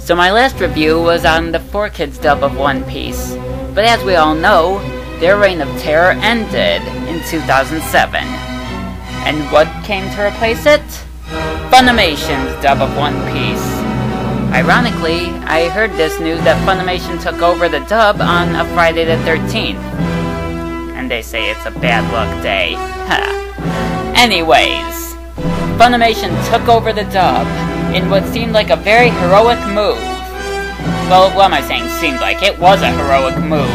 So my last review was on the 4Kids dub of One Piece, but as we all know, their reign of terror ended in 2007. And what came to replace it? FUNimation's dub of One Piece. Ironically, I heard this news that FUNimation took over the dub on a Friday the 13th. And they say it's a bad luck day. Anyways, FUNimation took over the dub in what seemed like a very heroic move. Well, what am I saying seemed like? It was a heroic move.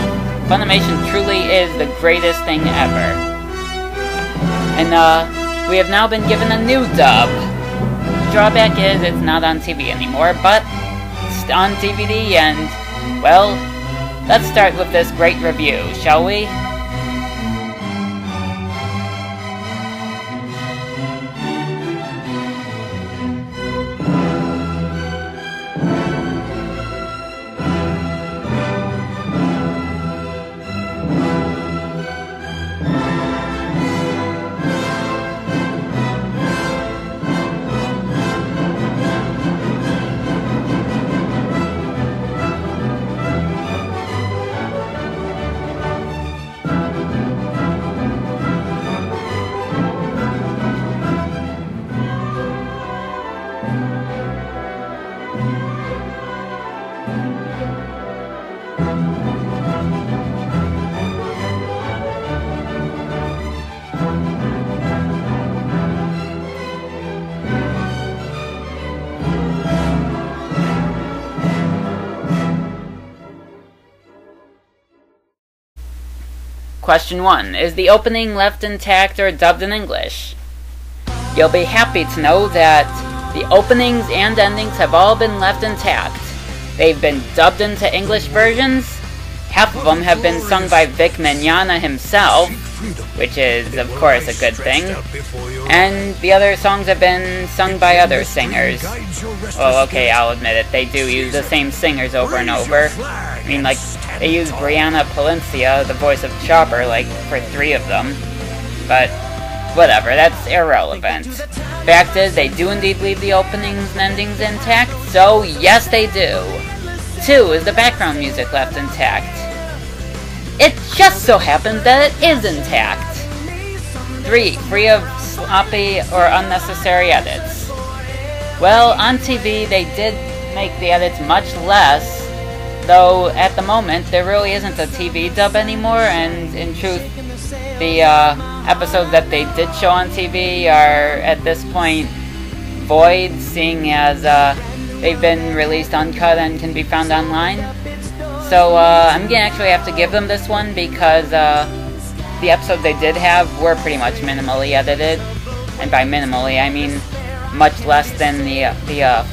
FUNimation truly is the greatest thing ever. And, we have now been given a new dub. The drawback is it's not on TV anymore, but it's on DVD and, well, let's start with this great review, shall we? Question 1. Is the opening left intact or dubbed in English? You'll be happy to know that the openings and endings have all been left intact. They've been dubbed into English versions. Half of them have been sung by Vic Mignogna himself, which is, of course, a good thing. And the other songs have been sung by other singers. Well, okay, I'll admit it, they do use the same singers over and over. I mean, like, they use Brianna Palencia, the voice of Chopper, like, for 3 of them. But, whatever, that's irrelevant. Fact is, they do indeed leave the openings and endings intact, so yes they do. 2. Is the background music left intact? It just so happens that it is intact. 3. Free of sloppy or unnecessary edits. Well, on TV they did make the edits much less, though at the moment there really isn't a TV dub anymore, and in truth, the episodes that they did show on TV are at this point void, seeing as they've been released uncut and can be found online. So I'm gonna actually have to give them this one because the episodes they did have were pretty much minimally edited, and by minimally I mean much less than the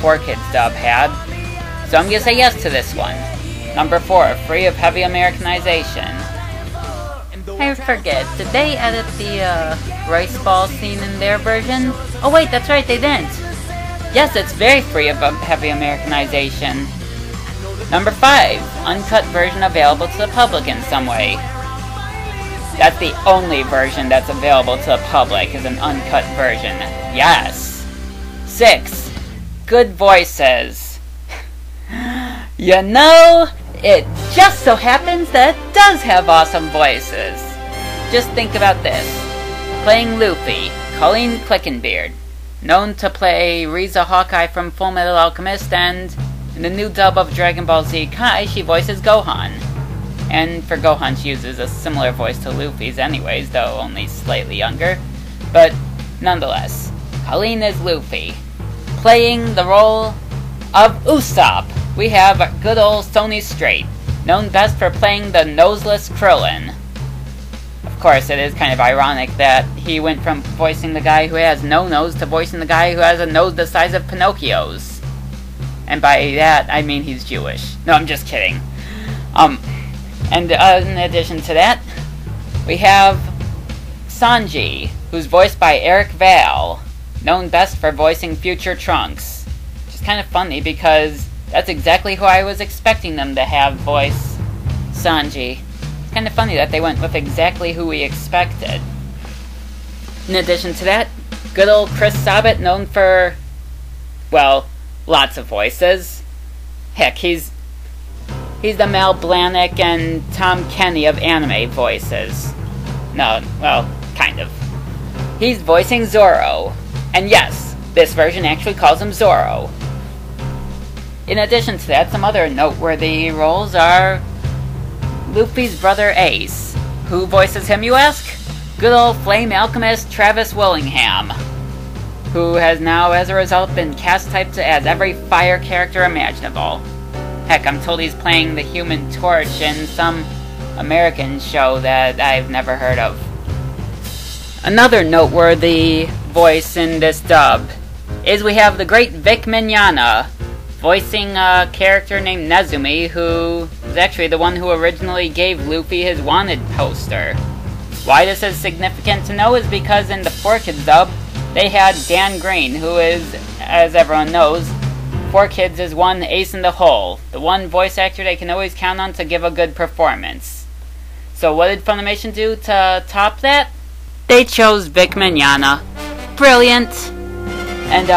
4Kids dub had. So I'm gonna say yes to this one. Number 4, free of heavy Americanization. I forget, did they edit the rice ball scene in their version? Oh wait, that's right, they didn't. Yes, it's very free of heavy Americanization. Number 5, uncut version available to the public in some way. That's the only version that's available to the public, is an uncut version. Yes. 6, good voices. You know, it just so happens that it does have awesome voices. Just think about this. Playing Luffy, Colleen Clickenbeard, known to play Riza Hawkeye from Fullmetal Alchemist, and in the new dub of Dragon Ball Z Kai, she voices Gohan. And for Gohan, she uses a similar voice to Luffy's anyways, though only slightly younger. But nonetheless, Colleen is Luffy. Playing the role of Usopp, we have good old Sony Strait, known best for playing the noseless Krillin. Of course, it is kind of ironic that he went from voicing the guy who has no nose to voicing the guy who has a nose the size of Pinocchio's. And by that, I mean he's Jewish. No, I'm just kidding. And in addition to that, we have Sanji, who's voiced by Eric Val, known best for voicing future Trunks. Which is kind of funny because that's exactly who I was expecting them to have voice Sanji. It's kind of funny that they went with exactly who we expected. In addition to that, good old Chris Sabat, known for, well, lots of voices. Heck, he's the Mel Blahnik and Tom Kenny of anime voices. No, well, kind of. He's voicing Zoro. And yes, this version actually calls him Zoro. In addition to that, some other noteworthy roles are Luffy's brother Ace. Who voices him, you ask? Good old flame alchemist Travis Willingham, who has now, as a result, been cast typed as every fire character imaginable. Heck, I'm told he's playing the Human Torch in some American show that I've never heard of. Another noteworthy voice in this dub is we have the great Vic Mignogna, voicing a character named Nezumi, who was actually the one who originally gave Luffy his wanted poster. Why this is significant to know is because in the 4Kids dub, they had Dan Green, who is, as everyone knows, 4Kids is one ace in the hole, the one voice actor they can always count on to give a good performance. So what did Funimation do to top that? They chose Vic Mignogna. Brilliant! And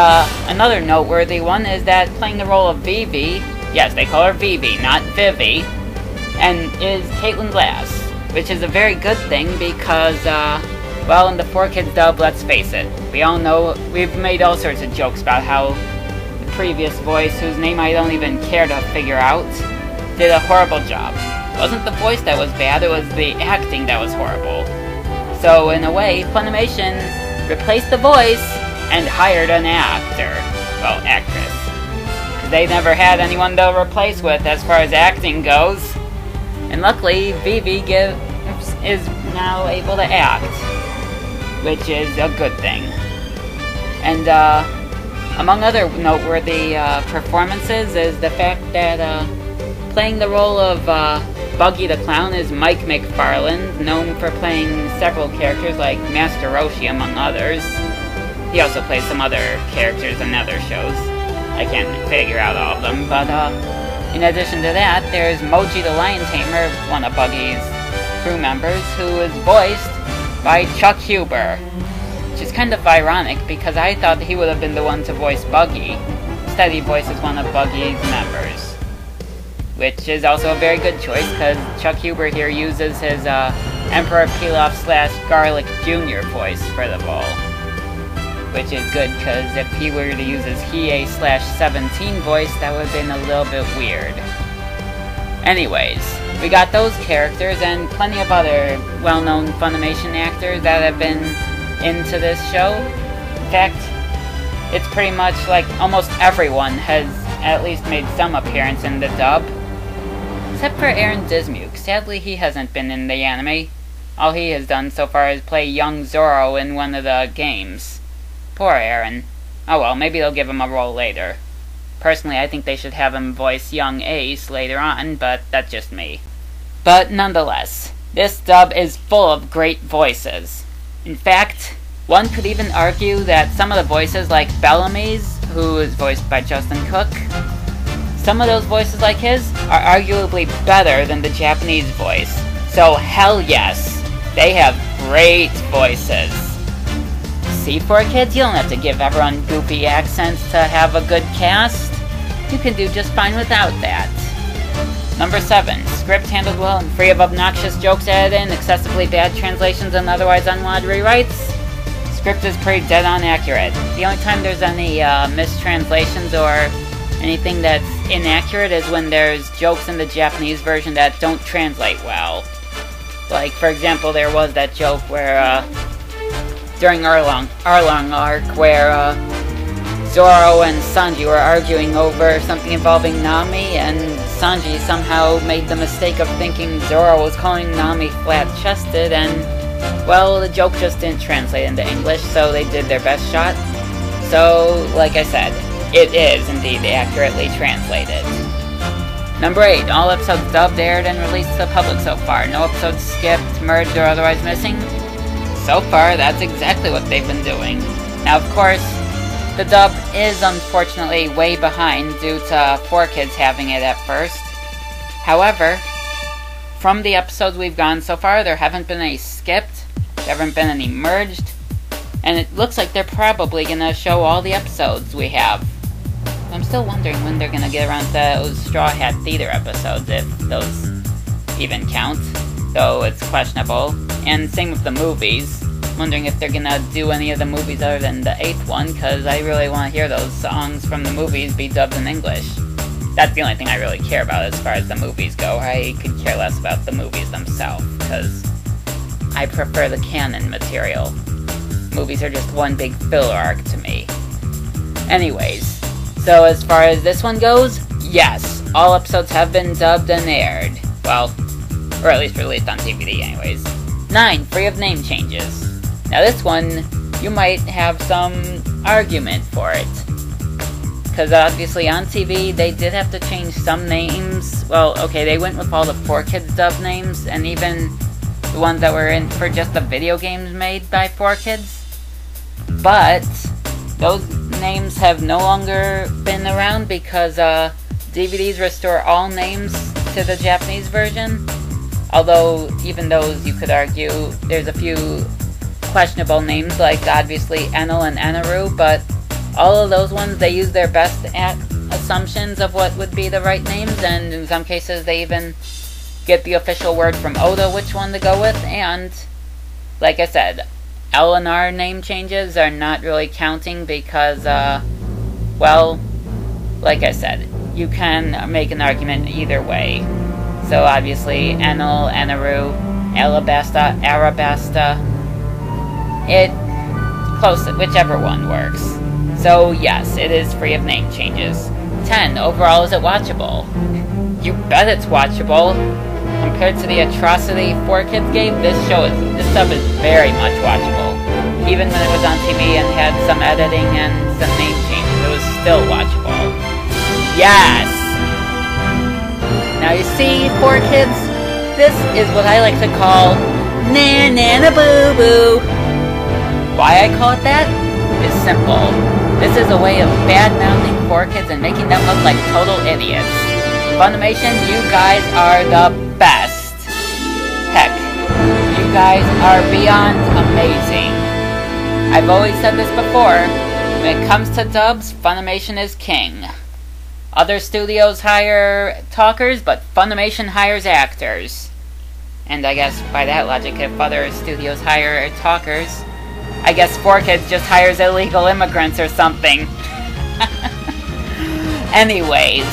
another noteworthy one is that playing the role of Vivi, yes, they call her Vivi, not Vivi, and is Caitlin Glass, which is a very good thing because, well, in the 4Kids dub, let's face it, we all know, we've made all sorts of jokes about how the previous voice, whose name I don't even care to figure out, did a horrible job. It wasn't the voice that was bad, it was the acting that was horrible. So, in a way, Funimation replaced the voice and hired an actor. Well, actress. They never had anyone to replace with as far as acting goes. And luckily, Vivi is now able to act, which is a good thing. And among other noteworthy performances is the fact that playing the role of Buggy the Clown is Mike McFarland, known for playing several characters like Master Roshi, among others. He also plays some other characters in other shows. I can't figure out all of them, but in addition to that, there's Moji the Lion Tamer, one of Buggy's crew members, who is voiced by Chuck Huber. Which is kind of ironic, because I thought he would have been the one to voice Buggy. Instead, he voices one of Buggy's members. Which is also a very good choice, because Chuck Huber here uses his Emperor Pilaf / Garlic Jr. voice for the role. Which is good, because if he were to use his Hiei / 17 voice, that would have been a little bit weird. Anyways, we got those characters and plenty of other well-known Funimation actors that have been into this show. In fact, it's pretty much like almost everyone has at least made some appearance in the dub. Except for Aaron Dismuke. Sadly, he hasn't been in the anime. All he has done so far is play young Zoro in one of the games. Poor Aaron. Oh well, maybe they'll give him a role later. Personally, I think they should have him voice young Ace later on, but that's just me. But nonetheless, this dub is full of great voices. In fact, one could even argue that some of the voices like Bellamy's, who is voiced by Justin Cook, some of those voices like his are arguably better than the Japanese voice. So hell yes, they have great voices. See, 4Kids, you don't have to give everyone goofy accents to have a good cast. You can do just fine without that. Number 7. Script handled well and free of obnoxious jokes added in, excessively bad translations and otherwise unwanted rewrites. Script is pretty dead-on accurate. The only time there's any mistranslations or anything that's inaccurate is when there's jokes in the Japanese version that don't translate well. Like, for example, there was that joke where, during Arlong arc, where, Zoro and Sanji were arguing over something involving Nami, and Sanji somehow made the mistake of thinking Zoro was calling Nami flat-chested, and, well, the joke just didn't translate into English, so they did their best shot. So, like I said, it is indeed accurately translated. Number 8. All episodes dubbed, aired, and released to the public so far. No episodes skipped, merged, or otherwise missing. So far, that's exactly what they've been doing. Now, of course, the dub is unfortunately way behind due to 4Kids having it at first. However, from the episodes we've gotten so far, there haven't been any skipped, there haven't been any merged, and it looks like they're probably going to show all the episodes we have. I'm still wondering when they're gonna get around to those Straw Hat Theater episodes, if those even count, though it's questionable. And same with the movies. Wondering if they're gonna do any of the movies other than the 8th one, because I really want to hear those songs from the movies be dubbed in English. That's the only thing I really care about as far as the movies go. I could care less about the movies themselves, because I prefer the canon material. Movies are just one big filler arc to me. Anyways, so as far as this one goes, yes, all episodes have been dubbed and aired. Well, or at least released on DVD anyways. 9, free of name changes. Now this one, you might have some argument for it. Because obviously on TV, they did have to change some names. Well, okay, they went with all the 4Kids dub names, and even the ones that were in for just the video games made by 4Kids. But those names have no longer been around because DVDs restore all names to the Japanese version. Although, even those, you could argue, there's a few questionable names, like obviously Enel and Enaru, but all of those ones, they use their best assumptions of what would be the right names, and in some cases they even get the official word from Oda which one to go with, and like I said, L and R name changes are not really counting because, well, like I said, you can make an argument either way. So obviously, Enel, Enaru, Alabasta, Arabasta, close, whichever one works. So yes, it is free of name changes. 10, overall is it watchable? You bet it's watchable. Compared to the atrocity 4Kids gave, this stuff is very much watchable. Even when it was on TV and had some editing and some name changes, it was still watchable. Yes! Now you see, 4Kids, this is what I like to call na-na-na-boo-boo. Why I call it that is simple. This is a way of bad-mouthing 4Kids and making them look like total idiots. Funimation, you guys are the best. Heck, you guys are beyond amazing. I've always said this before, when it comes to dubs, Funimation is king. Other studios hire talkers, but Funimation hires actors. And I guess by that logic, if other studios hire talkers, I guess 4Kids just hires illegal immigrants or something. Anyways,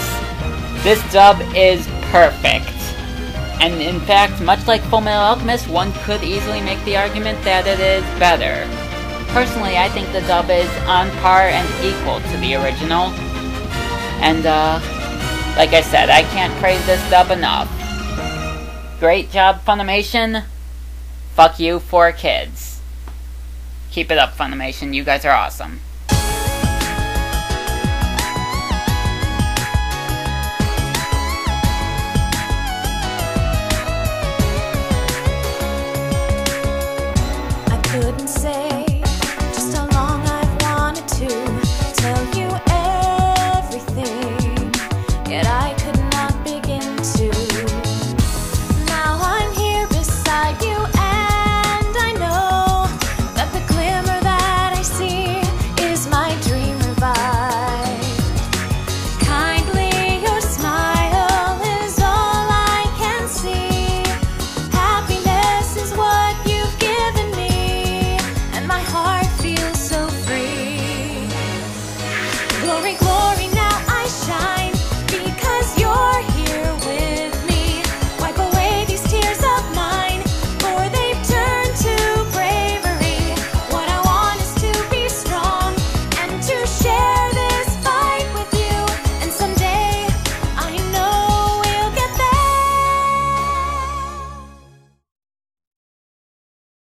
this dub is perfect. And in fact, much like Fullmetal Alchemist, one could easily make the argument that it is better. Personally, I think the dub is on par and equal to the original. And, like I said, I can't praise this dub enough. Great job, Funimation. Fuck you, 4Kids. Keep it up, Funimation. You guys are awesome.